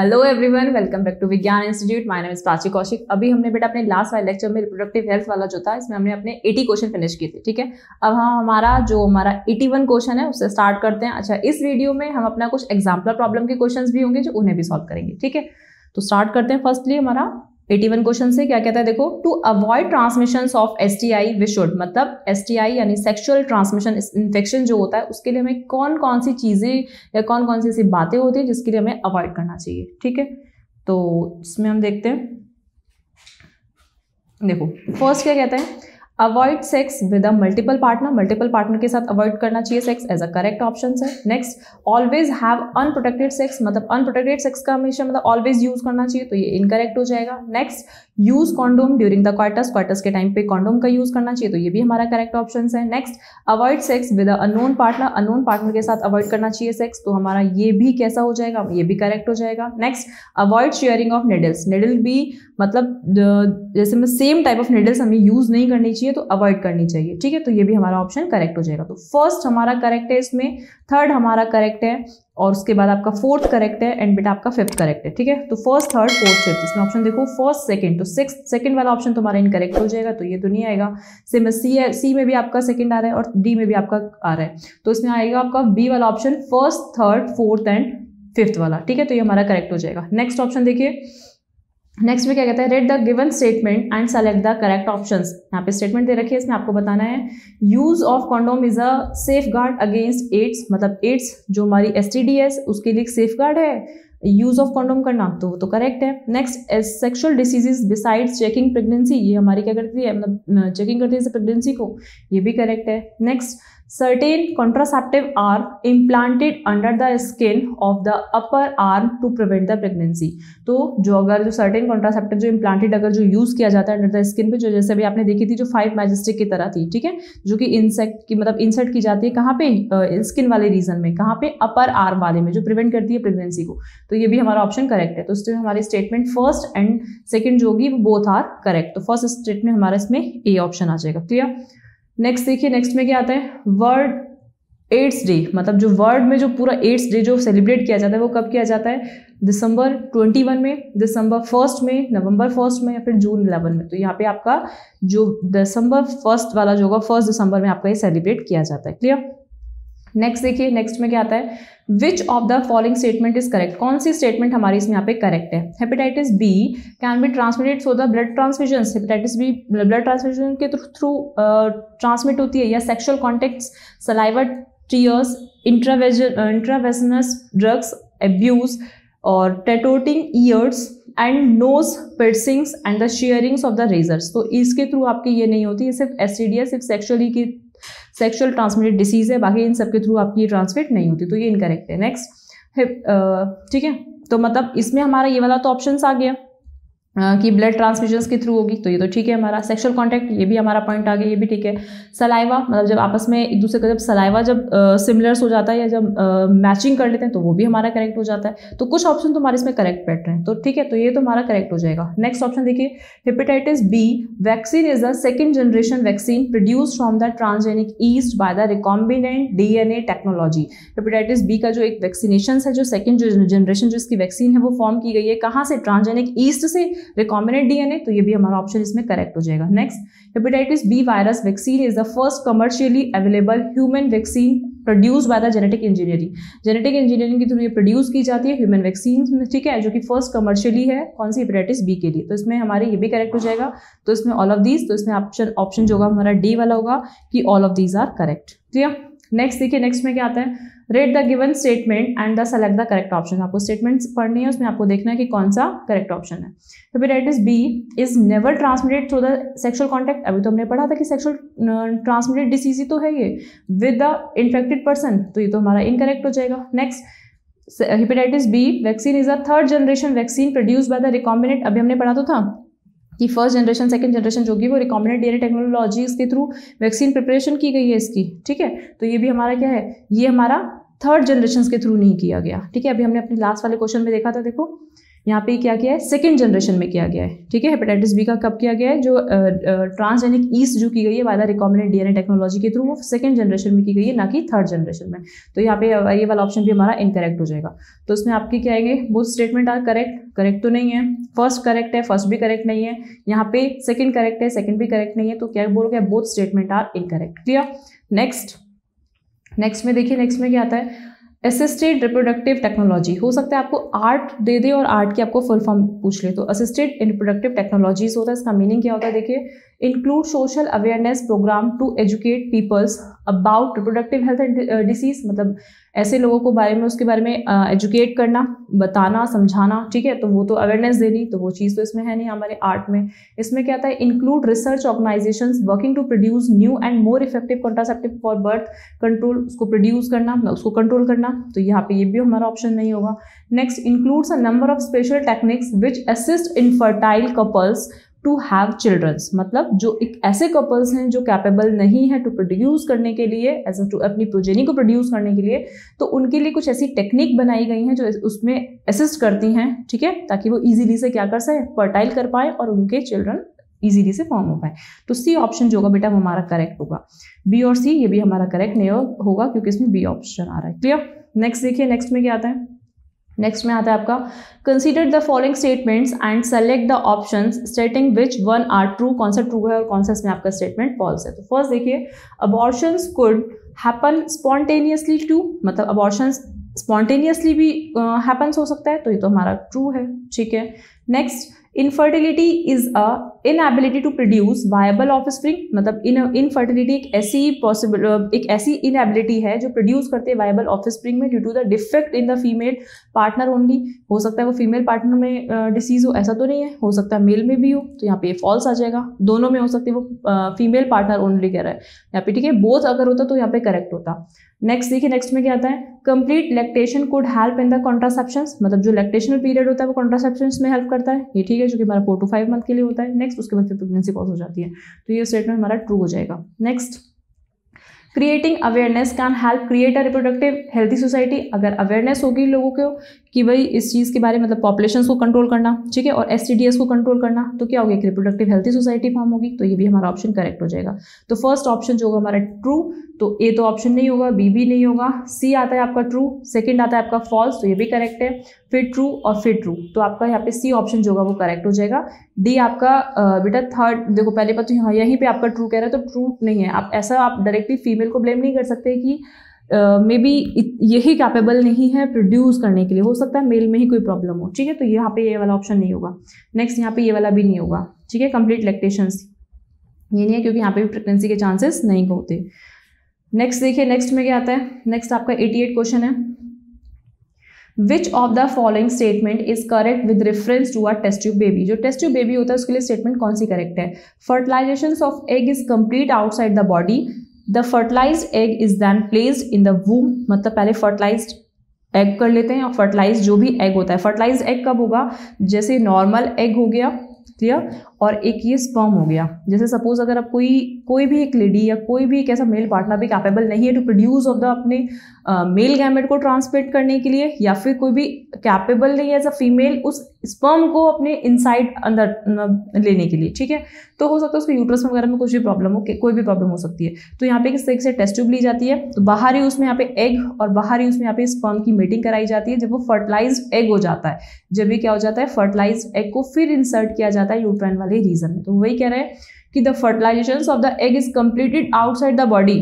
Hello everyone, welcome back to Vigyan institute. My name is Prachi Kaushik. अभी हमने बेटा अपने लास्ट वाले लेक्चर में रिप्रोडक्टिव हेल्थ वाला जो था, इसमें हमने अपने 80 क्वेश्चन फिनिश किए थे। ठीक है, अब हम हमारा 81 क्वेश्चन है उससे स्टार्ट करते हैं। अच्छा, इस वीडियो में हम अपना कुछ एग्जाम्पलर प्रॉब्लम के क्वेश्चंस भी होंगे जो उन्हें भी सॉल्व करेंगे। ठीक है, तो स्टार्ट करते हैं। फर्स्टली हमारा 81 क्वेश्चन से क्या कहता है, देखो, to avoid transmission of STI we should, मतलब एसटीआई यानी सेक्सुअल ट्रांसमिशन इन्फेक्शन जो होता है उसके लिए हमें कौन कौन सी चीजें या कौन कौन सी ऐसी बातें होती है जिसके लिए हमें अवॉइड करना चाहिए। ठीक है, तो इसमें हम देखते हैं। देखो, फर्स्ट क्या कहता है, avoid sex with a multiple partner के साथ अवॉइड करना चाहिए sex, as a correct option है। Next, always have unprotected sex, मतलब अनप्रोटेक्टेड सेक्स का हमेशा मतलब ऑलवेज यूज करना चाहिए, तो ये इनकरेक्ट हो जाएगा। Next, use condom during the coitus के टाइम पे कॉन्डोम का यूज करना चाहिए, तो ये भी हमारा करेक्ट ऑप्शन है। Next, avoid sex with a unknown partner के साथ अवॉइड करना चाहिए सेक्स, तो हमारा ये भी कैसा हो जाएगा, ये भी करेक्ट हो जाएगा। Next, avoid sharing of needles, needle भी मतलब जैसे में सेम टाइप ऑफ निडल्स हमें यूज नहीं करनी चाहिए, तो अवॉइड करनी चाहिए। ठीक है, तो ये भी हमारा ऑप्शन करेक्ट हो जाएगा। तो फर्स्ट हमारा करेक्ट है इसमें, थर्ड हमारा करेक्ट है, और उसके बाद आपका फोर्थ करेक्ट है, एंड बेटा आपका फिफ्थ करेक्ट है। ठीक है, तो फर्स्ट, थर्ड, फोर्थ, फिफ्थ, इसमें ऑप्शन देखो फर्स्ट, सेकंड, तो सिक्स सेकंड वाला ऑप्शन तुम्हारा इनकरेक्ट हो जाएगा, तो ये तो नहीं आएगा। सेम सी में भी आपका सेकंड आ रहा है और डी में भी आपका आ रहा है, तो इसमें आएगा आपका बी वाला option, first, third, fourth and fifth वाला। ठीक है, तो ये हमारा करेक्ट हो जाएगा। नेक्स्ट ऑप्शन देखिए, नेक्स्ट में क्या कहता है, read the given statement and select the correct options. यहाँ पे स्टेटमेंट दे रखी है, इसमें आपको बताना है use of condom is a safeguard against AIDS, मतलब एड्स जो हमारी एसटीडी है उसके लिए सेफ गार्ड है यूज ऑफ कॉन्डोम करना, तो वो तो करेक्ट है। Next, sexual diseases besides checking pregnancy, ये हमारी क्या करती है, मतलब चेकिंग करती है प्रेगनेंसी को, ये भी करेक्ट है। Next, certain contraceptive are implanted under the skin of the upper arm to prevent the pregnancy, तो जो अगर जो certain contraceptive जो implanted अगर जो यूज किया जाता है अंडर द स्किन पे, जो जैसे अभी आपने देखी थी जो 5 मैजिस्टिक की तरह थी, ठीक है, जो कि इंसेक्ट की मतलब इंसर्ट की जाती है कहाँ पे, स्किन वाले रीजन में, कहाँ पे, अपर आर्म वाले में, जो प्रिवेंट करती है प्रेगनेंसी को, तो ये भी हमारा ऑप्शन करेक्ट है। तो इसमें हमारी स्टेटमेंट फर्स्ट एंड सेकेंड जो होगी वो बोथ आर करेक्ट, तो फर्स्ट स्टेटमेंट हमारा इसमें ए ऑप्शन आ जाएगा। क्लियर। नेक्स्ट देखिए, नेक्स्ट में क्या आता है, वर्ल्ड एड्स डे, मतलब जो वर्ल्ड में जो पूरा एड्स डे जो सेलिब्रेट किया जाता है वो कब किया जाता है, दिसंबर 21 में, दिसंबर 1 में, नवंबर 1 में, या फिर जून 11 में। तो यहाँ पे आपका जो दिसंबर 1 वाला जो होगा 1 दिसंबर में आपका ये सेलिब्रेट किया जाता है। क्लियर। नेक्स्ट देखिए, नेक्स्ट में क्या आता है, which of the following statement is correct, कौन सी स्टेटमेंट हमारी इसमें यहाँ पे करेक्ट है। Hepatitis B can be transmitted through the blood transfusion, hepatitis B blood transfusion के थ्रू ट्रांसमिट होती है, या sexual contacts, saliva, tears, intravenous drugs abuse, और tattooing ears and nose piercings and the sharings of the razors, तो इसके through आपकी ये नहीं होती, ये सिर्फ एसटीडी है, सिर्फ सेक्सुअल ट्रांसमिटेड डिसीज है, बाकी इन सब के थ्रू आपकी ट्रांसमिट नहीं होती, तो ये इनकरेक्ट है। नेक्स्ट, ठीक है, तो मतलब इसमें हमारा ये वाला तो ऑप्शन आ गया कि ब्लड ट्रांसफ्यूजन्स के थ्रू होगी, तो ये तो ठीक है हमारा। सेक्सुअल कांटेक्ट, ये भी हमारा पॉइंट आ गया, ये भी ठीक है। सलाइवा, मतलब जब आपस में एक दूसरे का जब सलाइवा जब सिमिलर्स हो जाता है या जब मैचिंग कर लेते हैं तो वो भी हमारा करेक्ट हो जाता है, तो कुछ ऑप्शन तो हमारे इसमें करेक्ट बैठ रहे हैं, तो ठीक है, तो ये तो हमारा करेक्ट हो जाएगा। नेक्स्ट ऑप्शन देखिए, hepatitis B vaccine is the second generation vaccine produced from the transgenic yeast by the recombinant DNA technology. Hepatitis B का जो एक वैक्सीनेशन है, जो सेकेंड जनरेशन जो इसकी वैक्सीन है वो फॉर्म की गई है कहाँ से, ट्रांसजेनिक ईस्ट से, रिकॉम्बिनेंट डीएनए, तो ये भी हमारा ऑप्शन इसमें करेक्ट हो जाएगा। Next, hepatitis B virus vaccine is the first commercially available human vaccine produced by the genetic engineering, genetic engineering के थ्रू ये प्रोड्यूस की जाती है ह्यूमन वैक्सीन, ठीक है, जो कि फर्स्ट कमर्शियली है कौन सी, हेपेटाइटिस बी के लिए, तो इसमें हमारे ये भी करेक्ट हो जाएगा। तो इसमें ऑल ऑफ दीज, तो इसमें ऑप्शन जो होगा हमारा डी वाला होगा कि all of these are correct. Clear. Next देखिए, नेक्स्ट में क्या आता है, read the given statement and the select the correct option, आपको स्टेटमेंट्स पढ़नी है, उसमें आपको देखना है कि कौन सा करेक्ट ऑप्शन है। Hepatitis B is never transmitted through the sexual contact, अभी तो हमने पढ़ा था कि सेक्सुअल ट्रांसमिटेड डिसीज ही तो है ये, विद द इन्फेक्टेड पर्सन, तो ये तो हमारा इनकरेक्ट हो जाएगा। Next, hepatitis B vaccine is a third generation vaccine produced by the recombinant, अभी हमने पढ़ा तो था कि फर्स्ट जनरेशन सेकंड जनरेशन जो कि वो रिकॉम्बिनेंट डीएनए टेक्नोलॉजीज के थ्रू वैक्सीन प्रिपरेशन की गई है इसकी, ठीक है, तो ये भी हमारा क्या है, ये हमारा थर्ड जनरेशन के थ्रू नहीं किया गया, ठीक है। अभी हमने अपने लास्ट वाले क्वेश्चन में देखा था, देखो यहाँ पे क्या किया है, सेकेंड जनरेशन में किया गया है, ठीक है। हेपेटाइटिस बी का कब किया गया है, जो ट्रांसजेनिक ईस्ट जो की गई है bye the recombinant DNA technology के थ्रू, वो सेकंड जनरेशन में की गई है, ना कि थर्ड जनरेशन में। तो यहाँ पे ये वाला ऑप्शन भी हमारा इनकरेक्ट हो जाएगा। तो इसमें आपकी क्या आएंगे, both statement are correct, correct तो नहीं है, फर्स्ट करेक्ट है, फर्स्ट भी करेक्ट नहीं है, यहाँ पे सेकंड करेक्ट है, सेकंड भी करेक्ट नहीं है, तो क्या बोलोगे, both statement are incorrect. Clear. Next में देखिए, नेक्स्ट में क्या आता है, असिस्टेड रिप्रोडक्टिव टेक्नोलॉजी। हो सकता है आपको आर्ट दे दे और आर्ट की आपको फुल फॉर्म पूछ ले। तो असिस्टेड रिप्रोडक्टिव टेक्नोलॉजीज होता है, इसका मीनिंग क्या होता है, देखिए, include social awareness programme to educate peoples about reproductive health and disease, मतलब ऐसे लोगों को बारे में, उसके बारे में एजुकेट करना, बताना, समझाना, ठीक है। तो वो तो अवेयरनेस देनी, तो वो चीज़ तो इसमें है नहीं हमारे आर्ट में। इसमें क्या आता है, include research organisations working to produce new and more effective contraceptive for birth control, उसको प्रोड्यूस करना, उसको कंट्रोल करना, तो यहाँ पे ये भी हमारा ऑप्शन नहीं होगा। Next, includes a number of special techniques which assist infertile couples to have childrens, मतलब जो एक ऐसे कपल्स हैं जो कैपेबल नहीं है टू प्रोड्यूस करने के लिए, एज टू अपनी प्रोजेनी को प्रोड्यूस करने के लिए, तो उनके लिए कुछ ऐसी टेक्निक बनाई गई हैं जो उसमें असिस्ट करती हैं, ठीक है, ताकि वो इजीली से क्या कर सके, फर्टाइल कर पाए और उनके चिल्ड्रन इजीली से फॉर्म हो पाए। तो सी ऑप्शन जो होगा बेटा वो हमारा करेक्ट होगा। बी और सी ये भी हमारा करेक्ट नहीं होगा क्योंकि इसमें बी ऑप्शन आ रहा है। क्लियर। नेक्स्ट देखिए, नेक्स्ट में क्या आता है, नेक्स्ट में आता है आपका consider the following statements and select the options stating which one are true, कौन सा ट्रू है और कौन सा इसमें आपका स्टेटमेंट फॉल्स है। तो फर्स्ट देखिए, abortions could happen spontaneously too, मतलब अबॉर्शंस स्पॉन्टेनियसली भी हैपन्स हो सकता है, तो ये तो हमारा ट्रू है, ठीक है। Next, infertility is a inability to produce viable offspring, मतलब इनफर्टिलिटी एक ऐसी इनएबिलिटी है जो प्रोड्यूस करते हैं वायबल ऑफस्प्रिंग में due to the defect in the female partner only. हो सकता है वो फीमेल पार्टनर में डिसीज हो, ऐसा तो नहीं है, हो सकता है मेल में भी हो, तो यहाँ पे फॉल्स आ जाएगा। दोनों में हो सकती है, वो फीमेल पार्टनर ओनली कह रहा है यहाँ पे, ठीक है। बोथ अगर होता तो यहाँ पे करेक्ट होता। नेक्स्ट देखिए, नेक्स्ट में क्या आता है, complete lactation could help in the contraceptions, मतलब जो लैक्टेशनल पीरियड होता है वो कॉन्ट्रासेप्शंस में हेल्प करता है, ये ठीक है, जो कि हमारा 4 to 5 मंथ के लिए होता है। नेक्स्ट, उसके बाद फिर प्रेगनेंसी पॉज हो जाती है, तो ये स्टेटमेंट हमारा ट्रू हो जाएगा। Next, creating awareness can help create a reproductive healthy society, अगर अवेयरनेस होगी लोगों को कि भाई इस चीज़ के बारे में, मतलब पॉपुलेशन को कंट्रोल करना, ठीक है, और STDs को कंट्रोल करना, तो क्या होगी, रिप्रोडक्टिव हेल्थी सोसाइटी फॉर्म होगी, तो ये भी हमारा ऑप्शन करेक्ट हो जाएगा। तो फर्स्ट ऑप्शन जो होगा हमारा ट्रू, तो ए तो ऑप्शन नहीं होगा, बी भी नहीं होगा, सी आता है आपका ट्रू, सेकंड आता है आपका फॉल्स, तो ये भी करेक्ट है, फिर ट्रू और फिर ट्रू, तो आपका यहाँ पे सी ऑप्शन जो होगा वो करेक्ट हो जाएगा। डी आपका बेटा थर्ड, देखो पहले पर तो यहीं पे आपका ट्रू कह रहा है, तो ट्रू नहीं है। आप ऐसा आप डायरेक्टली फीमेल को ब्लेम नहीं कर सकते कि मे बी यही कैपेबल नहीं है प्रोड्यूस करने के लिए, हो सकता है मेल में ही कोई प्रॉब्लम हो, ठीक है, तो यहाँ पे ये वाला ऑप्शन नहीं होगा। नेक्स्ट, यहाँ पे ये वाला भी नहीं होगा, ठीक है, कंप्लीट लैक्टेशंस ये नहीं है क्योंकि यहाँ पे भी प्रेगनेंसी के चांसेस नहीं होते। नेक्स्ट देखिए, नेक्स्ट में क्या आता है, नेक्स्ट आपका 88 क्वेश्चन है, which of the following statement is correct with reference to a test tube baby. जो टेस्ट ट्यूब बेबी होता है उसके लिए स्टेटमेंट कौन सी करेक्ट है, fertilisation of egg is complete outside the body, the fertilised egg is then placed in the womb, मतलब पहले फर्टिलाइज्ड एग कर लेते हैं और फर्टिलाइज जो भी एग होता है, फर्टिलाइज एग कब होगा, जैसे नॉर्मल एग हो गया, क्लियर, और एक ये स्पर्म हो गया। जैसे सपोज अगर आप कोई भी एक लेडी या कोई भी एक ऐसा मेल पार्टनर भी कैपेबल नहीं है टू प्रोड्यूस ऑफ द अपने मेल गैमेट को ट्रांसमिट करने के लिए, या फिर कोई भी कैपेबल नहीं है एज अ फीमेल उस स्पर्म को अपने इनसाइड अंदर लेने के लिए, ठीक है, तो हो सकता है उसको यूट्रस वगैरह में कुछ भी प्रॉब्लम हो, कोई भी प्रॉब्लम हो सकती है। तो यहाँ पे किस तरीके से टेस्ट ट्यूब ली जाती है, तो बाहर ही उसमें यहाँ पे एग और बाहर ही उसमें यहाँ पे स्पर्म की मीटिंग कराई जाती है। जब वो फर्टिलाइज्ड एग हो जाता है, जब भी क्या हो जाता है, फर्टिलाइज्ड एग को फिर इंसर्ट किया जाता है यूट्राइन वाले रीजन में। तो वही कह रहे हैं कि the fertilisation of the egg is completed outside the body,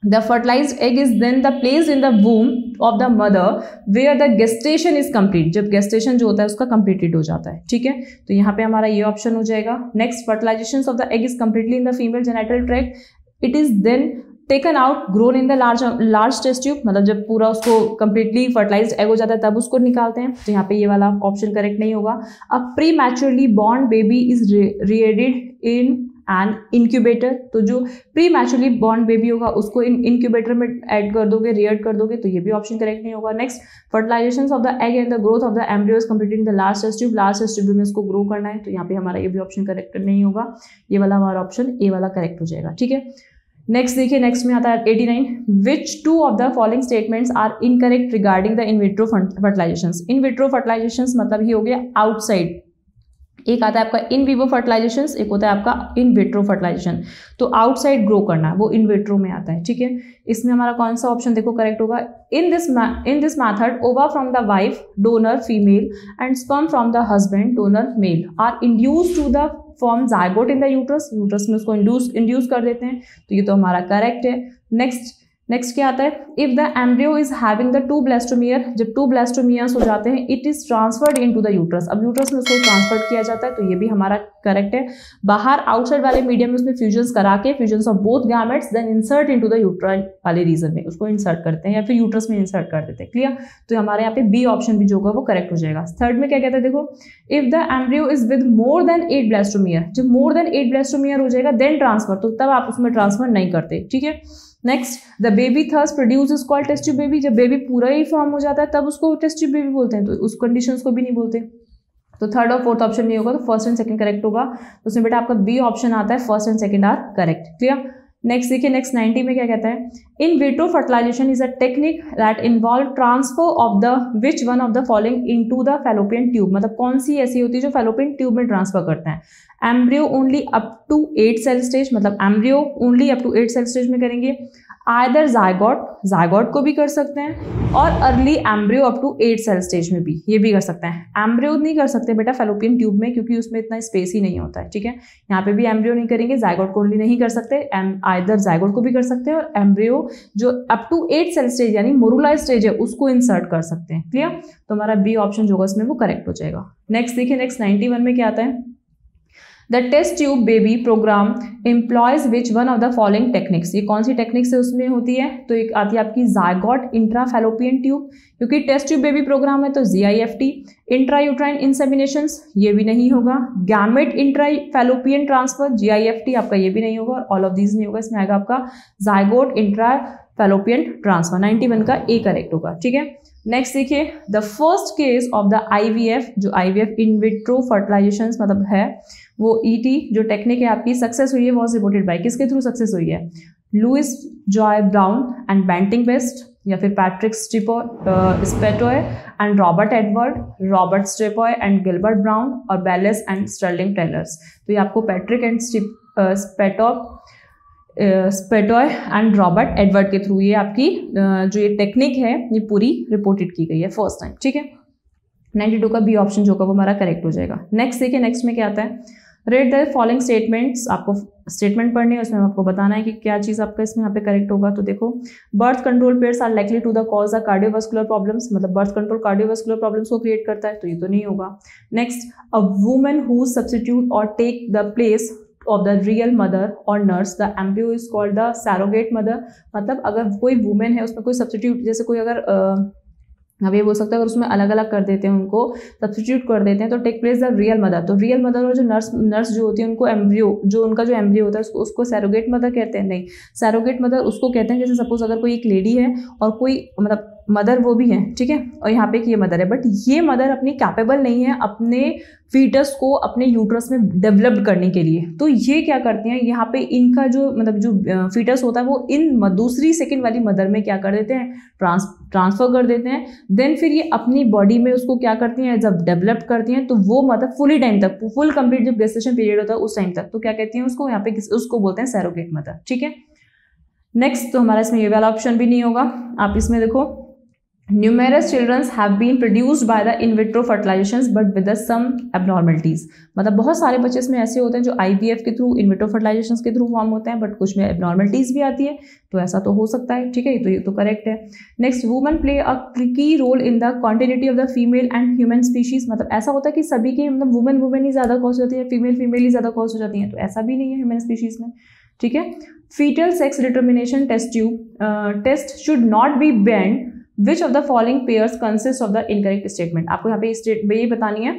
the fertilised egg is then the placed in the womb of the mother where the gestation is complete, जब गेस्टेशन जो होता है उसका कंप्लीटेड हो जाता है, ठीक है, तो यहाँ पे हमारा ये ऑप्शन हो जाएगा। Next, fertilisation of the egg is completely in the female genital tract, it is then taken out grown in the large test tube, मतलब जब पूरा उसको कंप्लीटली फर्टिलाइज्ड एग हो जाता है तब उसको निकालते हैं, तो यहाँ पे ये वाला ऑप्शन करेक्ट नहीं होगा। अ pre maturely born baby is Rudyard in and incubator, तो जो प्री मैच्योरली बॉर्न बेबी होगा उसको इंक्यूबेटर में ऐड कर दोगे, रियर्ड कर दोगे, तो ये भी ऑप्शन करेक्ट नहीं होगा। Next, fertilisation of the egg and the growth of the embryo is completed in the large test tube में इसको ग्रो करना है, तो यहाँ पे हमारा ये भी ऑप्शन करेक्ट नहीं होगा। ये वाला हमारा ऑप्शन ए वाला करेक्ट हो जाएगा, ठीक है। नेक्स्ट देखिए, नेक्स्ट में आता है 89, which two of the following statements are incorrect regarding the in vitro fertilizations. In vitro fertilizations मतलब ही हो गया आउटसाइड, एक आता है आपका इन विवो फर्टिलाइजेशंस, एक होता है आपका इन विट्रो फर्टिलाइजेशन। तो आउटसाइड ग्रो करना वो इन विट्रो में आता है, ठीक है। इसमें हमारा कौन सा ऑप्शन देखो करेक्ट होगा, in this method ova from the wife donor female and sperm from the husband donor male are induce to the form zygote in the uterus, uterus में उसको इंड्यूस कर देते हैं, तो ये तो हमारा करेक्ट है। नेक्स्ट क्या आता है, if the embryo is having the 2 blastomere, जब 2 ब्लास्टोमियर्स हो जाते हैं it is transferred into the uterus, अब यूट्रस में उसको ट्रांसफर किया जाता है, तो ये भी हमारा करेक्ट है। बाहर आउटसाइड वाले मीडियम में उसमें फ्यूजन्स करा के, fusions of both gametes then insert into the uterine वाले रीजन में उसको इंसर्ट करते हैं या फिर यूट्रस में इंसर्ट कर देते हैं, क्लियर। तो हमारे यहाँ पे बी ऑप्शन भी जो होगा वो करेक्ट हो जाएगा। थर्ड में क्या कहते हैं देखो, if the embryo is with more than 8 blastomere, जब मोर देन 8 ब्लास्टोमियर हो जाएगा देन ट्रांसफर, तो तब आप उसमें ट्रांसफर नहीं करते, ठीक है। Next, the baby thus produce is called test tube baby, जब बेबी पूरा ही फॉर्म हो जाता है तब उसको टेस्ट ट्यूब बेबी बोलते हैं, तो उस कंडीशन को भी नहीं बोलते। तो थर्ड और फोर्थ ऑप्शन नहीं होगा, तो फर्स्ट एंड सेकंड करेक्ट होगा। तो उसमें बेटा आपका बी ऑप्शन आता है, first and second are correct, clear. Next देखिए, नेक्स्ट 90 में क्या कहता है, in vitro fertilisation is a technique that involve transfer of the which one of the following into the fallopian tube, मतलब कौन सी ऐसी होती है जो फैलोपियन ट्यूब में ट्रांसफर करते हैं। Embryo only up to 8 cell stage, मतलब embryo only up to 8 cell stage में करेंगे, आइदर जायगोट को भी कर सकते हैं, और early embryo up to 8 cell stage में भी ये भी कर सकते हैं। एम्ब्रियो नहीं कर सकते बेटा फैलोपियन ट्यूब में, क्योंकि उसमें इतना स्पेस ही नहीं होता है, ठीक है। यहाँ पे भी एम्ब्रियो नहीं करेंगे, जायगोट को ओनली नहीं कर सकते, आइदर जायगोट को भी कर सकते हैं, और एम्ब्रियो जो अप टू 8 सेल स्टेज यानी मोरुला स्टेज है उसको इंसर्ट कर सकते हैं, क्लियर। तो हमारा बी ऑप्शन जो होगा इसमें वो करेक्ट हो जाएगा। नेक्स्ट देखिए, नेक्स्ट 91 में क्या आता है, the test tube baby programme employs which one of the following techniques, ये कौन सी टेक्निक्स है उसमें होती है, तो एक आती है आपकी जायगोट इंट्राफैलोपियन ट्यूब, क्योंकि टेस्ट ट्यूब बेबी प्रोग्राम है तो GIFT, इंट्रा यूट्राइन इंसेमिनेशंस ये भी नहीं होगा, गैमेट इंट्राफैलोपियन ट्रांसफर GIFT आपका ये भी नहीं होगा, ऑल ऑफ दीज नहीं होगा, इसमें आएगा आपका जायगोट इंट्राफैलोपियन ट्रांसफर, 91 का ए करेक्ट होगा, ठीक है। नेक्स्ट देखिए, the first case of the IVF, जो IVF इन विट्रो फर्टिलाइजेशन मतलब है वो ET जो टेक्निक है आपकी सक्सेस हुई है, वॉज रिपोर्टेड बाय, किसके थ्रू सक्सेस हुई है, Louise Joy Brown and Banting Best, या फिर Patrick Steptoe and Robert Edward, Robert Steptoe and Gilbert Brown, और बेलेस एंड स्टर्लिंग टेलर्स। तो ये आपको Patrick and Steptoe and Robert Edward के थ्रू ये आपकी जो ये टेक्निक है ये पूरी रिपोर्टेड की गई है फर्स्ट टाइम, ठीक है। 92 का बी ऑप्शन जो होगा वो हमारा करेक्ट हो जाएगा। नेक्स्ट देखिए, नेक्स्ट में क्या आता है, रेड द फॉलोइंग स्टेटमेंट्स, आपको स्टेटमेंट पढ़नी है, उसमें आपको बताना है कि क्या चीज़ आपका इसमें यहाँ पे करेक्ट होगा। तो देखो, birth control pairs are likely to the cause the cardiovascular problems, मतलब बर्थ कंट्रोल कार्डियोवास्कुलर प्रॉब्लम्स को क्रिएट करता है, तो ये तो नहीं होगा। Next, a woman who substitute और take the place of the real mother और nurse, the embryo is called the surrogate mother, मतलब अगर कोई वुमेन है उसमें कोई सब्स्टिट्यूट, जैसे कोई अगर अब ये बोल सकते हैं अगर उसमें अलग अलग कर देते हैं, उनको सब्स्टिट्यूट कर देते हैं, तो take place the real mother, तो रियल मदर और जो नर्स जो होती है उनको एम्ब्रियो, जो उनका जो एम्ब्रियो होता है उसको सैरोगेट मदर कहते हैं, नहीं, सैरोगेट मदर उसको कहते हैं जैसे सपोज अगर कोई एक लेडी है और कोई मतलब मदर वो भी है, ठीक है, और यहाँ पे एक ये मदर है, बट ये मदर अपनी कैपेबल नहीं है अपने फीटस को अपने यूट्रस में डेवलप्ड करने के लिए, तो ये क्या करती हैं, यहाँ पे इनका जो मतलब जो फीटस होता है वो इन दूसरी सेकंड वाली मदर में क्या कर देते हैं, ट्रांसफर कर देते हैं, देन फिर ये अपनी बॉडी में उसको क्या करती हैं, जब डेवलप करती हैं तो वो मतलब फुली टाइम तक, फुल कंप्लीट जब गेस्टेशन पीरियड होता है उस टाइम तक, तो क्या कहती हैं उसको, यहाँ पे उसको बोलते हैं सैरोगेट मदर, ठीक है। नेक्स्ट, तो हमारा इसमें ये वाला ऑप्शन भी नहीं होगा। आप इसमें देखो, numerous children have been produced by the in vitro fertilizations but with some abnormalities, मतलब बहुत सारे बच्चे इसमें ऐसे होते हैं जो IVF के थ्रू इन विट्रो फर्टिलाइजेशंस के थ्रू फॉर्म होते हैं, बट कुछ में एबनॉर्मलिटीज भी आती है, तो ऐसा तो हो सकता है, ठीक है, तो ये तो करेक्ट है। Next, woman play a key role in the continuity of the female and human species, मतलब ऐसा होता है कि सभी के मतलब वुमेन ही ज़्यादा कॉज हो जाती है, फीमेल ही ज़्यादा कॉज हो जाती है, तो ऐसा भी नहीं है ह्यूमन स्पीशीज में, ठीक है। Foetal sex determination test tube test should not be banned, which of the following pairs consist of the incorrect statement, आपको यहाँ पे ये बतानी है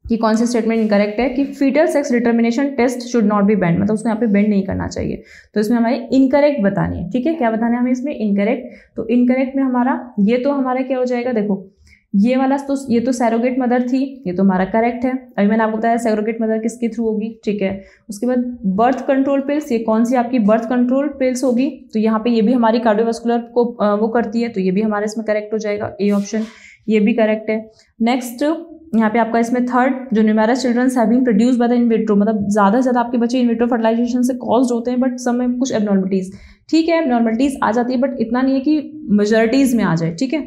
कि कौन सी स्टेटमेंट इनकरेक्ट है, कि foetal sex determination test should not be banned, मतलब उसको यहाँ पे बेंड नहीं करना चाहिए, तो इसमें हमारी इनकरेक्ट बतानी है, ठीक है। क्या बताना है हमें इसमें, इनकरेक्ट, तो इनकरेक्ट में हमारा ये तो हमारा क्या हो जाएगा, देखो ये वाला तो ये तो सैरोगेट मदर थी, ये तो हमारा करेक्ट है। अभी मैंने आपको बताया सैरोगेट मदर किसके थ्रू होगी, ठीक है। उसके बाद बर्थ कंट्रोल पिल्स, ये कौन सी आपकी बर्थ कंट्रोल पिल्स होगी, तो यहाँ पे ये भी हमारी कार्डियोवास्कुलर को वो करती है, तो ये भी हमारे इसमें करेक्ट हो जाएगा, ए ऑप्शन ये भी करेक्ट है। नेक्स्ट यहाँ पे आपका इसमें थर्ड, जो numerous childrens have been produced by the in vitro, मतलब ज़्यादा से ज़्यादा आपके बच्चे इन विट्रो फर्टिलाइजेशन से कॉज्ड होते हैं, बट सब में कुछ एबनॉर्मलिटीज़, ठीक है, एबनॉर्मलिटीज़ आ जाती है, बट इतना नहीं है कि मेजॉरिटीज़ में आ जाए, ठीक है।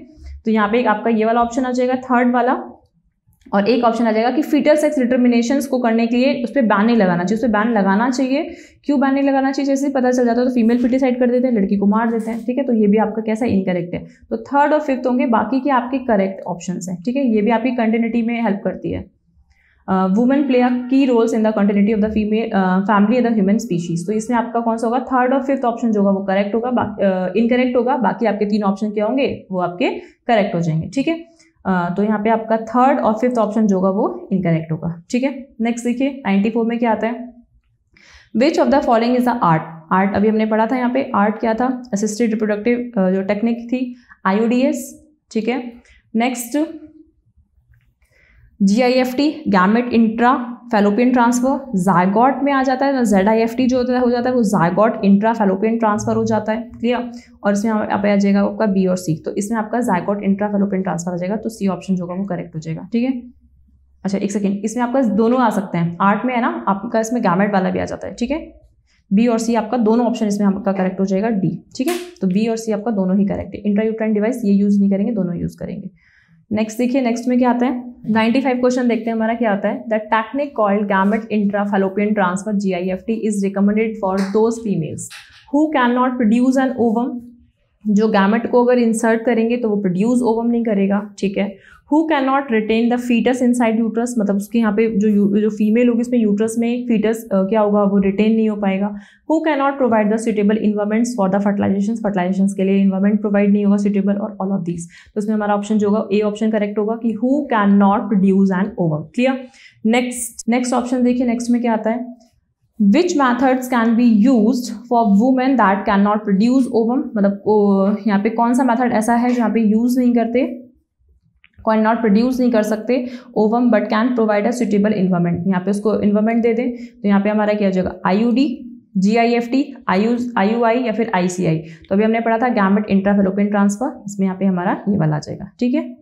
तो यहाँ पे आपका ये वाला ऑप्शन आ जाएगा थर्ड वाला, और एक ऑप्शन आ जाएगा कि फीटल सेक्स डिटर्मिनेशंस को करने के लिए उस पर बैन नहीं लगाना चाहिए, उस पर बैन लगाना चाहिए। क्यों बैन नहीं लगाना चाहिए, जैसे पता चल जाता है तो फीमेल फिटिसाइड कर देते हैं, लड़की को मार देते हैं, ठीक है। तो ये भी आपका कैसा इनकरेक्ट है। तो थर्ड और फिफ्थ होंगे, बाकी के आपके करेक्ट ऑप्शन हैं, ठीक है। ये भी आपकी कंटिन्यूटी में हेल्प करती है। Women play a key roles in the continuity of the female family and the human species. तो इसमें आपका कौन सा होगा, थर्ड और फिफ्थ ऑप्शन जो होगा वो करेक्ट होगा, इनकरेक्ट होगा। बाकी आपके तीन ऑप्शन क्या होंगे, वो आपके करेक्ट हो जाएंगे, ठीक है। तो यहाँ पे आपका थर्ड और फिफ्थ ऑप्शन जो होगा वो इनकरेक्ट होगा, ठीक है। नेक्स्ट देखिए 94 में क्या आता है, which of the following is the art. Art अभी हमने पढ़ा था, यहाँ पे आर्ट क्या था, असिस्टेड रिप्रोडक्टिव जो टेक्निक थी, IUDS, ठीक है। Next GIFT, gamete intra fallopian transfer, zygote में आ जाता है ना, ZIFT जो हो जाता है वो जायगॉट इंट्रा फैलोपियन ट्रांसफर हो जाता है, क्लियर। और इसमें आप आ जाएगा आपका B और C, तो इसमें आपका जायगॉट इंट्रा फैलोपियन ट्रांसफर आ जाएगा, तो C ऑप्शन जो होगा वो करेक्ट हो जाएगा, ठीक है। अच्छा एक सेकेंड, इसमें आपका दोनों आ सकते हैं, आर्ट में है ना आपका, इसमें गैमेट वाला भी आ जाता है, ठीक है। B और C आपका दोनों ऑप्शन इसमें आपका करेक्ट हो जाएगा, D, ठीक है। तो B और C आपका दोनों ही करेक्ट है। इंट्रायूट्राइन डिवाइस ये यूज नहीं करेंगे, दोनों यूज करेंगे। नेक्स्ट देखिए, नेक्स्ट में क्या आता है, 95 क्वेश्चन देखते हैं हमारा क्या आता है। The technique called gamete intra fallopian transfer GIFT is recommended for those females who can not produce an ovum. जो गैमेट को अगर इंसर्ट करेंगे तो वो प्रोड्यूस ओवम नहीं करेगा, ठीक है। Who can not retain the foetus inside uterus, मतलब उसके यहाँ पे जो फीमेल होगी उसमें यूट्रस में फीटस क्या होगा, वो रिटेन नहीं हो पाएगा। Who can not provide the suitable environments for the fertilisation के लिए इन्वायरमेंट प्रोवाइड नहीं होगा सुटेबल, और ऑल ऑफ दीज। तो इसमें हमारा ऑप्शन जो होगा, ए ऑप्शन करेक्ट होगा कि who can not produce an ovum, clear. Next option देखिए, नेक्स्ट में क्या आता है, Which methods can be used for women that cannot produce ovum, मतलब यहाँ पे कौन सा मेथड ऐसा है जो यहाँ पे यूज नहीं करते, कैन नॉट प्रोड्यूस नहीं कर सकते ovum but can provide a suitable environment. यहाँ पे उसको इन्वायरमेंट दे दें, तो यहाँ पे हमारा क्या हो जाएगा, IUD, GIFT, IUI या फिर ICI। तो अभी हमने पढ़ा था गैमेट इंट्रा फैलोपियन ट्रांसफर, इसमें यहाँ पे हमारा ये वाला आ जाएगा, ठीक है।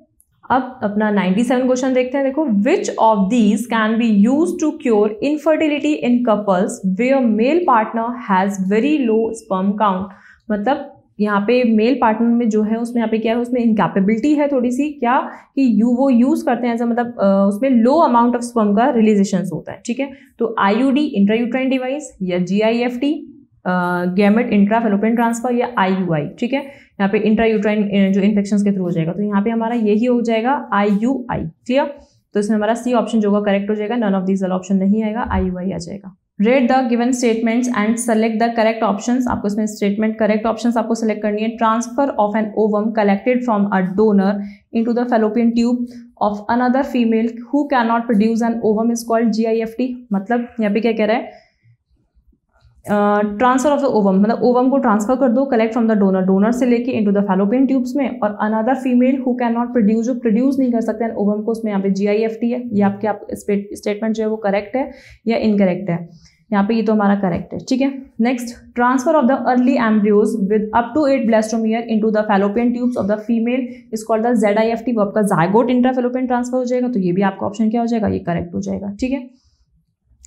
अब अपना 97 क्वेश्चन देखते हैं। देखो, which of these can be use to cure infertility in couples where male partner has very low sperm count. मतलब यहाँ पे मेल पार्टनर में जो है उसमें यहाँ पे क्या है, उसमें इनकैपेबिलिटी है थोड़ी सी, क्या कि वो यूज करते हैं ऐसा, मतलब उसमें लो अमाउंट ऑफ स्पर्म का रिलीजेशन होता है, ठीक है। तो IUD इंट्रायूट्राइन डिवाइस, या GIFT gamete intra fallopian transfer, या IUI, ठीक है। यहाँ पे इंट्रायूट्राइन जो इन्फेक्शंस के थ्रू हो जाएगा, तो यहाँ पे हमारा यही हो जाएगा IUI, क्लियर। तो इसमें हमारा C ऑप्शन जो होगा करेक्ट हो जाएगा, नन ऑफ दीज ऑप्शन नहीं आएगा, IUI आ जाएगा। Red the given statements and select the correct options. आपको इसमें स्टेटमेंट करेक्ट ऑप्शंस आपको सेलेक्ट करनी है। Transfer of an ovum collected from a donor into the fallopian tube of another female who can not produce an ovum is called GIFT। मतलब यहाँ पे क्या कह रहा है, ट्रांसफर ऑफ द ओवम, मतलब ओवम को ट्रांसफर कर दो collect from the donor, donor से लेके इनटू द फैलोपियन ट्यूब्स में, और another female who can not produce, जो प्रोड्यूस नहीं कर सकते हैं ओवम को, उसमें यहाँ पे GIFT है। ये आपके स्टेटमेंट जो है वो करेक्ट है या इनकरेक्ट है, यहाँ पे ये तो हमारा करेक्ट है, ठीक है। Next, transfer of the early embryos with up to 8 blastomere into the fallopian tubes of the female is called the ZIFT। वो आपका जायगोट इंट्रा फैलोपियन ट्रांसफर हो जाएगा, तो ये भी आपका ऑप्शन क्या हो जाएगा, ये करेक्ट हो जाएगा, ठीक है।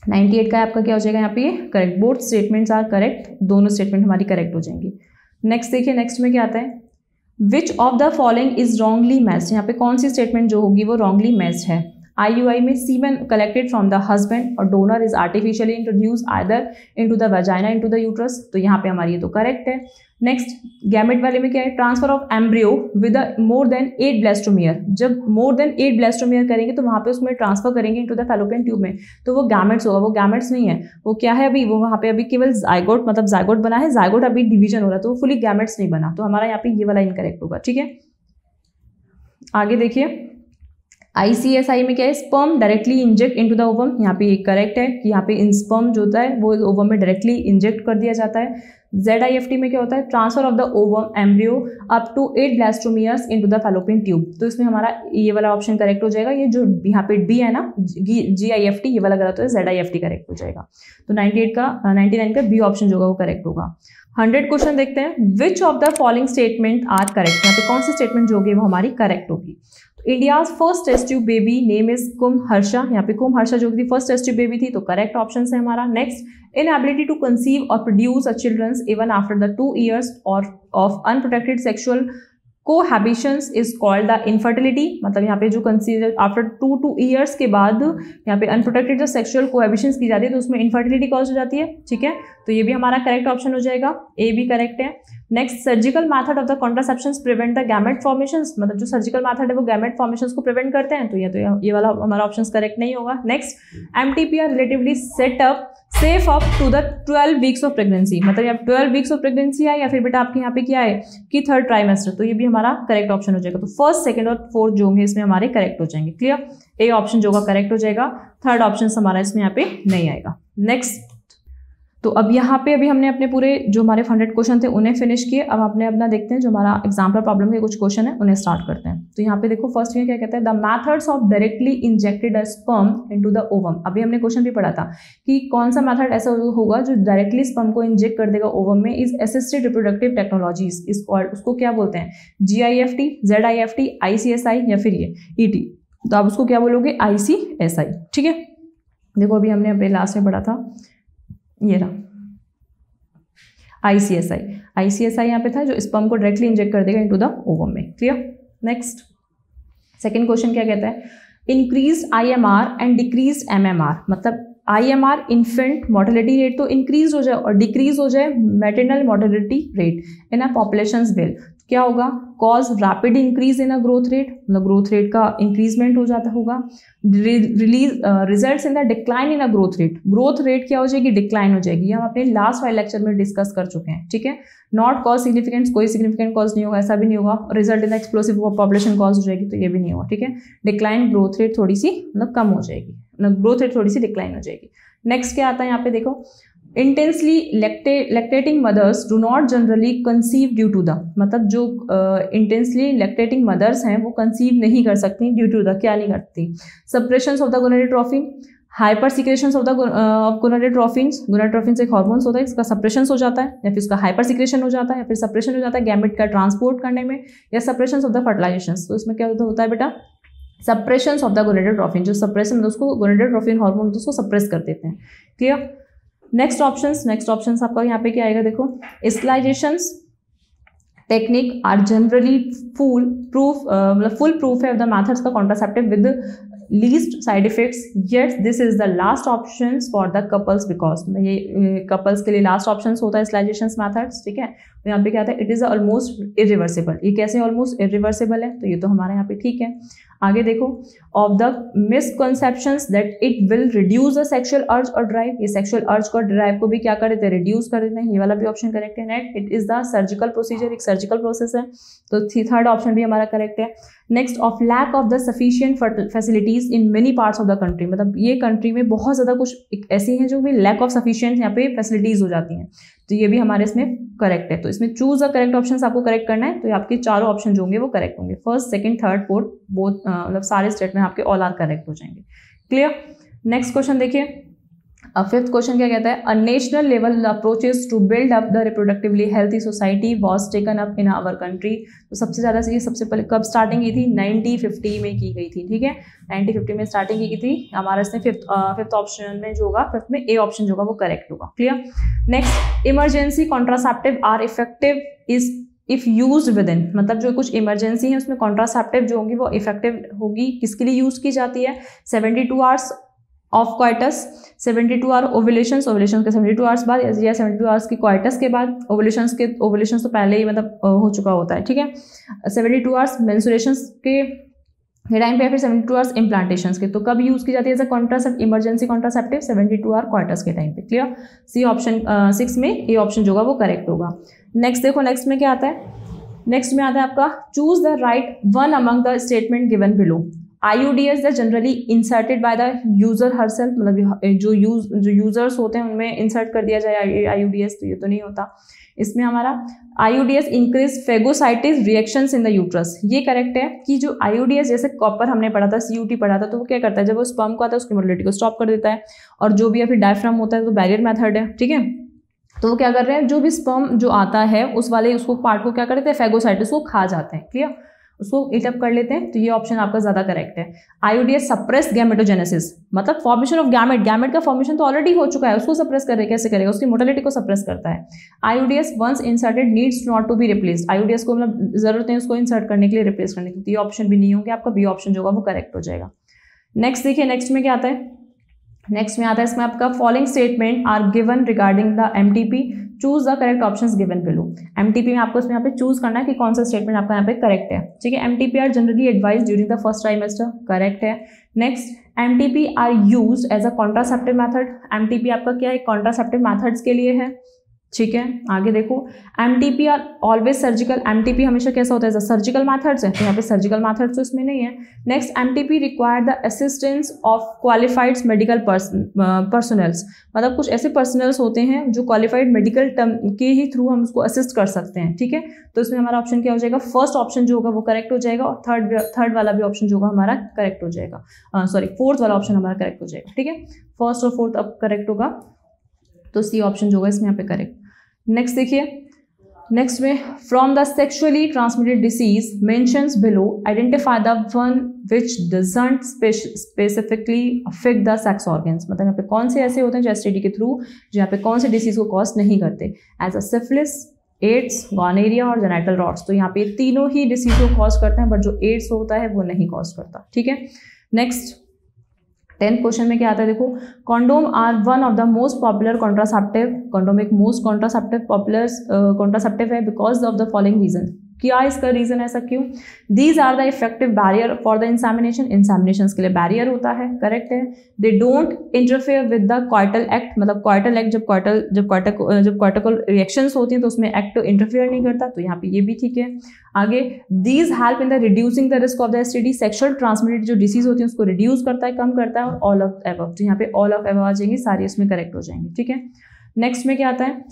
98 का आपका क्या हो जाएगा, यहाँ पे correct, both statements are correct, दोनों स्टेटमेंट हमारी करेक्ट हो जाएंगी। नेक्स्ट देखिए, नेक्स्ट में क्या आता है, which of the following is wrongly matched. यहाँ पे कौन सी स्टेटमेंट जो होगी वो रॉन्गली मैच्ड है। IUI में सीमेन कलेक्टेड फ्रॉम द हस्बैंड और donor is artificially introduce either into the vagina into the uterus, तो यहाँ पे हमारी ये तो करेक्ट है। नेक्स्ट, गैमेट वाले में क्या है, transfer of embryo with more than 8 blastomere. जब मोर देन 8 ब्लास्टोमियर करेंगे तो वहाँ पे उसमें ट्रांसफर करेंगे इनटू द फैलोपियन ट्यूब में, तो वो गैमेट्स होगा, वो गैमेट्स नहीं है, वो क्या है अभी, वो वहाँ पे अभी केवल जायगोट, मतलब जायगोट बना है, जायगोट अभी डिवीजन हो रहा है, तो वो फुली गैमेट्स नहीं बना, तो हमारा यहाँ पे ये वाला इनकरेक्ट होगा, ठीक है। आगे देखिए, ICSI में क्या है, sperm directly inject into the ovum, यहाँ पे ये करेक्ट है कि यहाँ पे इन स्पर्म जो होता है वो ओवम में डायरेक्टली इंजेक्ट कर दिया जाता है। ZIFT में क्या होता है, transfer of the ovum embryo up to 8 blastomeres into the fallopian tube. तो इसमें हमारा ये वाला ऑप्शन करेक्ट हो जाएगा। ये जो यहाँ पे डी है ना, GIFT, ये वाला गलत है, ZIFT करेक्ट हो जाएगा। तो 99 का बी ऑप्शन जो होगा वो करेक्ट होगा। 100 क्वेश्चन देखते हैं, which of the following statement are correct. यहाँ पे कौन सी स्टेटमेंट जो होगी वो हमारी करेक्ट होगी। India's first test tube baby name is कुम्हर्षा, यहाँ पे कुम्हर्षा जो कि फर्स्ट टेस्ट ट्यूब बेबी थी, तो करेक्ट ऑप्शन है हमारा। नेक्स्ट, इनएबिलिटी टू कंसीव और produce a childrens even after the 2 years और of unprotected sexual cohabitations is called the infertility. मतलब यहाँ पे जो कंसीव आफ्टर 2 years के बाद यहाँ पे अनप्रोटेक्टेड जो सेक्सुअल कोहैबिशंस की जाती है तो उसमें इनफर्टिलिटी कॉज हो जाती है। ठीक है, तो ये भी हमारा करेक्ट ऑप्शन हो जाएगा, ए भी करेक्ट है। Next, surgical method of the contraceptions prevent the gamete formations, मतलब जो सर्जिकल मेथड है वो गैमेट फॉर्मेशंस को प्रिवेंट करते हैं, तो ये वाला हमारा ऑप्शन करेक्ट नहीं होगा। Next, MTP are relatively set up safe up to the 12 weeks of pregnancy, मतलब यहाँ 12 weeks ऑफ प्रेगनेंसी है या फिर बेटा आपके यहाँ पे क्या है कि 3rd ट्राइमेस्टर, तो ये भी हमारा करेक्ट ऑप्शन हो जाएगा। तो 1st, 2nd और 4th जो होंगे इसमें हमारे करेक्ट हो जाएंगे। क्लियर, ए ऑप्शन जो होगा करेक्ट हो जाएगा। 3rd ऑप्शन हमारा इसमें यहाँ पे नहीं आएगा। नेक्स्ट, तो अब यहाँ पे अभी हमने अपने पूरे जो हमारे 100 क्वेश्चन थे उन्हें फिनिश किए। अब अपने अपना देखते हैं जो हमारा एग्जाम्पल प्रॉब्लम के कुछ क्वेश्चन है उन्हें स्टार्ट करते हैं। तो यहाँ पे देखो फर्स्ट में क्या कहता है, the methods of directly injected a sperm into the ovum. अभी हमने क्वेश्चन भी पढ़ा था कि कौन सा मेथड ऐसा होगा जो डायरेक्टली स्पर्म को इंजेक्ट कर देगा ओवम में, इज असिस्टेड रिप्रोडक्टिव टेक्नोलॉजीज, उसको क्या बोलते हैं, GIFT, ZIFT, ICSI या फिर ये ET। तो आप उसको क्या बोलोगे, ICSI। ठीक है, देखो अभी हमने अपने लास्ट में पढ़ा था, ये रहा ICSI यहाँ पे था जो स्पर्म को डायरेक्टली इंजेक्ट कर देगा इनटू द ओवम में। क्लियर। नेक्स्ट, सेकंड क्वेश्चन क्या कहता है, increased IMR and decreased MMR, मतलब IMR इन्फेंट मोर्टेलिटी रेट तो इंक्रीज हो जाए और डिक्रीज हो जाए maternal mortality rate in a population bill, क्या होगा, cause rapid increase in a growth rate, मतलब ग्रोथ रेट का इंक्रीजमेंट हो जाता होगा। Results in the decline in a growth rate क्या हो जाएगी, डिक्लाइन हो जाएगी। हम अपने लास्ट वाले लेक्चर में डिस्कस कर चुके हैं। ठीक है, नॉट कॉज सिग्निफिकेंट, कोई सिग्निफिकेंट कॉज नहीं होगा, ऐसा भी नहीं होगा। Result in the explosive population cause हो जाएगी, तो ये भी नहीं होगा। ठीक है, डिक्लाइन ग्रोथ रेट थोड़ी सी मतलब कम हो जाएगी, मतलब ग्रोथ रेट थोड़ी सी डिक्लाइन हो जाएगी। नेक्स्ट क्या आता है यहाँ पे देखो, intensely lactating mothers do not generally conceive due to the, मतलब जो इंटेंसली लैक्टेटिंग मदर्स हैं वो कंसीव नहीं कर सकती ड्यू टू द, क्या नहीं करती, suppressions of the gonadotropin, hyper secretions of the gonadotropin एक हार्मोन्स होता है, इसका सप्रेशंस हो जाता है या फिर इसका हाइपर सिक्रेशन हो जाता है या फिर सप्रेशन हो जाता है गैमेट का ट्रांसपोर्ट करने में, या सप्रेशंस ऑफ द फर्टिलाइजेशन। तो इसमें क्या होता है बेटा, सप्रेशंस ऑफ द गोनाडोट्रोपिन, जो सप्रेशन उसको गोनाडोट्रोपिन हार्मोन उसको सप्रेस कर देते हैं। क्लियर। नेक्स्ट ऑप्शंस आपका यहाँ पे क्या आएगा देखो, sterilizations technique are generally foolproof है द मेथड्स का contraceptive with least side effects, yet this is the last option for the couples, because ये कपल्स के लिए लास्ट ऑप्शन होता है स्टेरिलाइजेशन मेथड्स। ठीक है, तो यहाँ पे क्या आता है, इट इज ऑलमोस्ट इरिवर्सिबल, ये कैसे ऑलमोस्ट इरिवर्सिबल है, तो ये तो हमारे यहाँ पे ठीक है। आगे देखो, of the misconceptions that it will reduce the sexual अर्ज और ड्राइव, ये सेक्सुअल अर्ज और ड्राइव को भी क्या कर देते हैं, रिड्यूस कर देते हैं, ये वाला भी ऑप्शन करेक्ट है। Next, it is the surgical procedure, एक सर्जिकल प्रोसेस है, तो 3rd ऑप्शन भी हमारा करेक्ट है। Next, of lack of the sufficient facilities in many parts of the country, मतलब ये कंट्री में बहुत ज़्यादा कुछ ऐसी हैं जो भी लैक ऑफ सफिशिएंट यहाँ पे फैसिलिटीज हो जाती हैं, तो ये भी हमारे इसमें करेक्ट है। तो इसमें चूज द करेक्ट ऑप्शन आपको करेक्ट करना है, तो आपके चारों ऑप्शन जो होंगे वो करेक्ट होंगे। 1st, 2nd, 3rd, 4th both, मतलब सारे स्टेटमेंट आपके ऑल आर करेक्ट हो जाएंगे। क्लियर। नेक्स्ट क्वेश्चन देखिए, 5th क्वेश्चन क्या कहता है, a national level approaches to build up the reproductively healthy society was taken up in our country. तो सबसे ज़्यादा ये सबसे पहले कब स्टार्टिंग की थी, 1950 में की गई थी। ठीक है, 1950 में स्टार्टिंग की थी। हमारा इसमें फिफ्थ ऑप्शन में जो होगा, 5th में ए ऑप्शन जो होगा वो करेक्ट होगा। Clear. Next, emergency contraceptive are effective is if use within, मतलब जो कुछ इमरजेंसी है उसमें कॉन्ट्रासेप्टिव जो होगी वो इफेक्टिव होगी, किसके लिए यूज की जाती है, 72 hours of coitus, 72 hour ovulation के 72 आवर्स बाद या 72 आवर्स की क्वाइटस के बाद, ओवुलेशन तो पहले ही मतलब हो चुका होता है। ठीक है, 72 आवर्स मेंस्ट्रुएशन के टाइम पे या फिर 72 आवर्स इम्प्लांटेशन के, तो कब यूज की जाती है as a contraceptive, emergency contraceptive 72 hour quarters के टाइम पे। क्लियर। सी ऑप्शन 6 में ए ऑप्शन जो होगा वो करेक्ट होगा। नेक्स्ट देखो, नेक्स्ट में क्या आता है, नेक्स्ट में आता है आपका choose the right one among the statement given below. IUDs are generally inserted by the user herself, मतलब जो यूजर्स होते हैं उनमें इंसर्ट कर दिया जाए IUDs, तो ये तो नहीं होता। इसमें हमारा IUDs increase phagocytosis reactions in the uterus, ये करेक्ट है कि जो IUDs जैसे कॉपर हमने पढ़ा था, CUT पढ़ा था, तो वो क्या करता है जब वो स्पर्म को आता है उसकी मोटिलिटी को स्टॉप कर देता है, और जो भी फिर डायफ्राम होता है तो बैरियर मेथड है, ठीक है। तो वो क्या कर रहे हैं, जो भी स्पर्म जो आता है उस वाले उसको पार्ट को क्या करते हैं, फेगोसाइटिस को खा जाते हैं, क्लियर, उसको ईट अप कर लेते हैं। तो ये ऑप्शन आपका ज्यादा करेक्ट है। IUDs सप्रेस गैमेटोजेनेसिस, मतलब फॉर्मेशन ऑफ गैमेट का फॉर्मेशन तो ऑलरेडी हो चुका है, उसको सप्रेस कर रहे, कैसे करेगा, उसकी मोटिलिटी को सप्रेस करता है। IUDs once inserted needs not to be replaced, IUDs को मतलब जरूरत नहीं उसको इंसर्ट करने के लिए, रिप्लेस करने के लिए, ये ऑप्शन भी नहीं होंगे, आपका बी ऑप्शन जो होगा वो करेक्ट हो जाएगा। नेक्स्ट देखिए, नेक्स्ट में क्या आता है, नेक्स्ट में आता है इसमें आपका following statement are given regarding the MTP, choose the correct options given below. MTP में आपको इसमें यहाँ पे चूज करना है कि कौन सा स्टेटमेंट आपका यहाँ पे करेक्ट है, ठीक है। MTP are generally advise during the first trimester, correct है। Next, MTP are used as a contraceptive method, MTP आपका क्या है, कॉन्ट्रासेप्टिव मेथड्स के लिए है, ठीक है। आगे देखो, MTP are always surgical, MTP हमेशा कैसा होता है, सर्जिकल मैथड्स है, तो यहाँ पे सर्जिकल मैथड्स तो इसमें नहीं है। Next, MTP require the assistance of qualified medical personals, मतलब कुछ ऐसे पर्सनल्स होते हैं जो क्वालिफाइड मेडिकल टर्म के ही थ्रू हम उसको असिस्ट कर सकते हैं, ठीक है। तो इसमें हमारा ऑप्शन क्या हो जाएगा, फर्स्ट ऑप्शन जो होगा वो करेक्ट हो जाएगा, और थर्ड वाला भी ऑप्शन जो होगा हमारा करेक्ट हो जाएगा, फोर्थ वाला ऑप्शन हमारा करेक्ट हो जाएगा, ठीक है। फर्स्ट और फोर्थ अब करेक्ट होगा, तो सी ऑप्शन जो होगा इसमें यहाँ पे करेक्ट। नेक्स्ट देखिए, नेक्स्ट में from the sexually transmitted disease mentions below identify the one which doesn't specifically affect the sex organs, मतलब यहाँ पे कौन से ऐसे होते हैं जो STD के थ्रू जो यहाँ पे कौन से डिसीज को कॉज नहीं करते, एज अ सिफिलिस, एड्स, गॉनेरिया और जेनिटल रॉट्स, तो यहाँ पे तीनों ही डिसीज को कॉज करते हैं, बट जो एड्स होता है वो नहीं कॉज करता, ठीक है। नेक्स्ट 10th क्वेश्चन में क्या आता है, देखो, condom are one of the most popular contraceptive, condom एक मोस्ट कॉन्ट्रासेप्टिव पॉपुलर कॉन्ट्रासेप्टिव है because of the following reason, क्या इसका रीजन ऐसा क्यों, these are the effective barrier for the insemination, insemination के लिए बैरियर होता है, करेक्ट है। They don't interfere with the coital act, मतलब कॉइटल एक्ट जब कॉइटल रिएक्शंस होती हैं तो उसमें एक्ट इंटरफेयर नहीं करता, तो यहाँ पे ये भी ठीक है। आगे, these help in the reducing the risk of the STD, sexual transmitted जो डिसीज होती है उसको रिड्यूस करता है, कम करता है, और ऑल ऑफ एबव, तो यहाँ पे ऑल ऑफ एबव आ जाएंगे, सारी इसमें करेक्ट हो जाएंगे, ठीक है। नेक्स्ट में क्या आता है,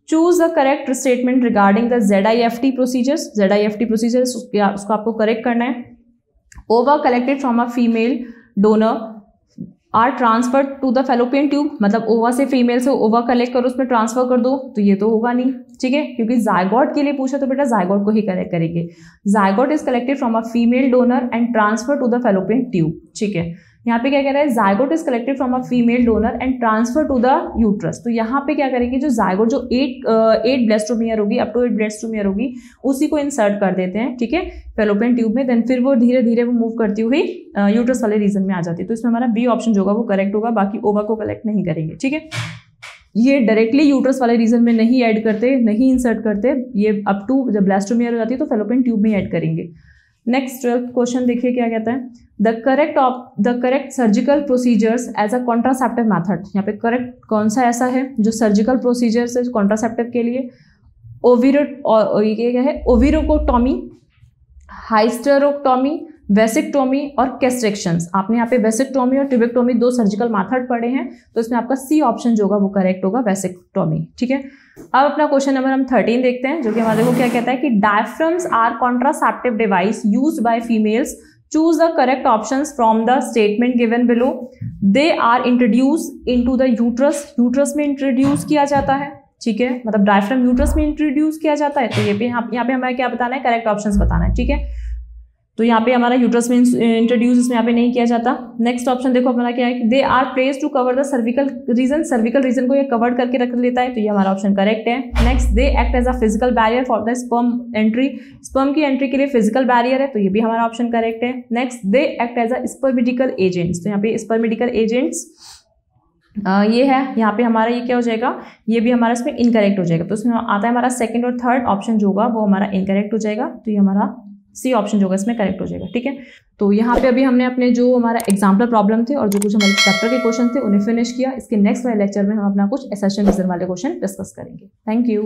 choose the correct statement regarding the ZIFT procedures, ZIFT procedures उसको आपको करेक्ट करना है। Ova collected from a female donor are transfer to the fallopian tube, मतलब ओवा से फीमेल से ओवा कलेक्ट करो उसमें ट्रांसफर कर दो, तो ये तो होगा नहीं, ठीक है, क्योंकि जायगोट के लिए पूछा तो बेटा जायगोट को ही करेक्ट करेंगे। Zygote is collected from a female donor and transfer to the fallopian tube, ठीक है। यहाँ पे क्या कह रहा है, zygote is collected from a female donor and transfer to the uterus, तो यहाँ पे क्या करेंगे, जो जायगोट जो 8 ब्लेस्टोमियर होगी, अप टू 8 ब्लेस्टोमियर होगी, उसी को इंसर्ट कर देते हैं, ठीक है, फेलोपियन ट्यूब में, देन फिर वो धीरे धीरे वो मूव करती हुई यूट्रस वाले रीजन में आ जाती है, तो इसमें हमारा बी ऑप्शन जो होगा वो करेक्ट होगा, बाकी ओवा को कलेक्ट नहीं करेंगे, ठीक है। ये डायरेक्टली यूट्रस वाले रीजन में नहीं ऐड करते, नहीं इंसर्ट करते, ये अप टू जब ब्लेस्टोमियर हो जाती है तो फेलोपियन ट्यूब में ऐड करेंगे। नेक्स्ट 12th क्वेश्चन देखिए क्या कहता है, the correct surgical procedures as a contraceptive method, यहाँ पे करेक्ट कौन सा ऐसा है जो सर्जिकल प्रोसीजर्स है कॉन्ट्रासेप्टिव के लिए, ओविरोकोटॉमी, हाइस्टेरोटॉमी, वेसिक्टोमी और कैस्ट्रेक्शंस। आपने यहाँ पे वेसिक्टोमी और ट्यूबेक्टोमी 2 सर्जिकल मेथड पढ़े हैं, तो इसमें आपका सी ऑप्शन जो होगा वो करेक्ट होगा, वेसिक्टोमी, ठीक है। अब अपना क्वेश्चन नंबर हम 13 देखते हैं, जो कि हमारे को क्या कहता है कि diaphragms are contraceptive device used by females, choose the correct options from the statement given below. They are introduce into the uterus, uterus में इंट्रोड्यूस किया जाता है, ठीक है, मतलब डायफ्राम यूट्रस में इंट्रोड्यूस किया जाता है, तो ये भी यहाँ पे हमें क्या बताना है, करेक्ट ऑप्शंस बताना है, ठीक है। तो यहाँ पे हमारा यूट्रस में इंट्रोड्यूस इसमें यहाँ पे नहीं किया जाता। नेक्स्ट ऑप्शन देखो हमारा क्या है कि they are placed to cover the cervical region, cervical region को ये कवर करके रख लेता है, तो ये हमारा ऑप्शन करेक्ट है। Next, they act as a physical barrier for the sperm entry, sperm की एंट्री के लिए फिजिकल बैरियर है, तो ये भी हमारा ऑप्शन करेक्ट है। Next, they act as a spermicidal agents, तो यहाँ पे स्पर्मिडिकल एजेंट्स ये है, यहाँ पे हमारा ये क्या हो जाएगा, ये भी हमारा इसमें इनकरेक्ट हो जाएगा, तो इसमें आता है हमारा सेकंड और थर्ड ऑप्शन जो होगा वो हमारा इनकरेक्ट हो जाएगा, तो ये हमारा सी ऑप्शन जो होगा इसमें करेक्ट हो जाएगा, ठीक है। तो यहाँ पे अभी हमने अपने जो हमारा एग्जाम्पल प्रॉब्लम थे और जो कुछ हमारे चैप्टर के क्वेश्चन थे उन्हें फिनिश किया। इसके नेक्स्ट वाले लेक्चर में हम अपना कुछ एसेशन रीजन वाले क्वेश्चन डिस्कस करेंगे। Thank you.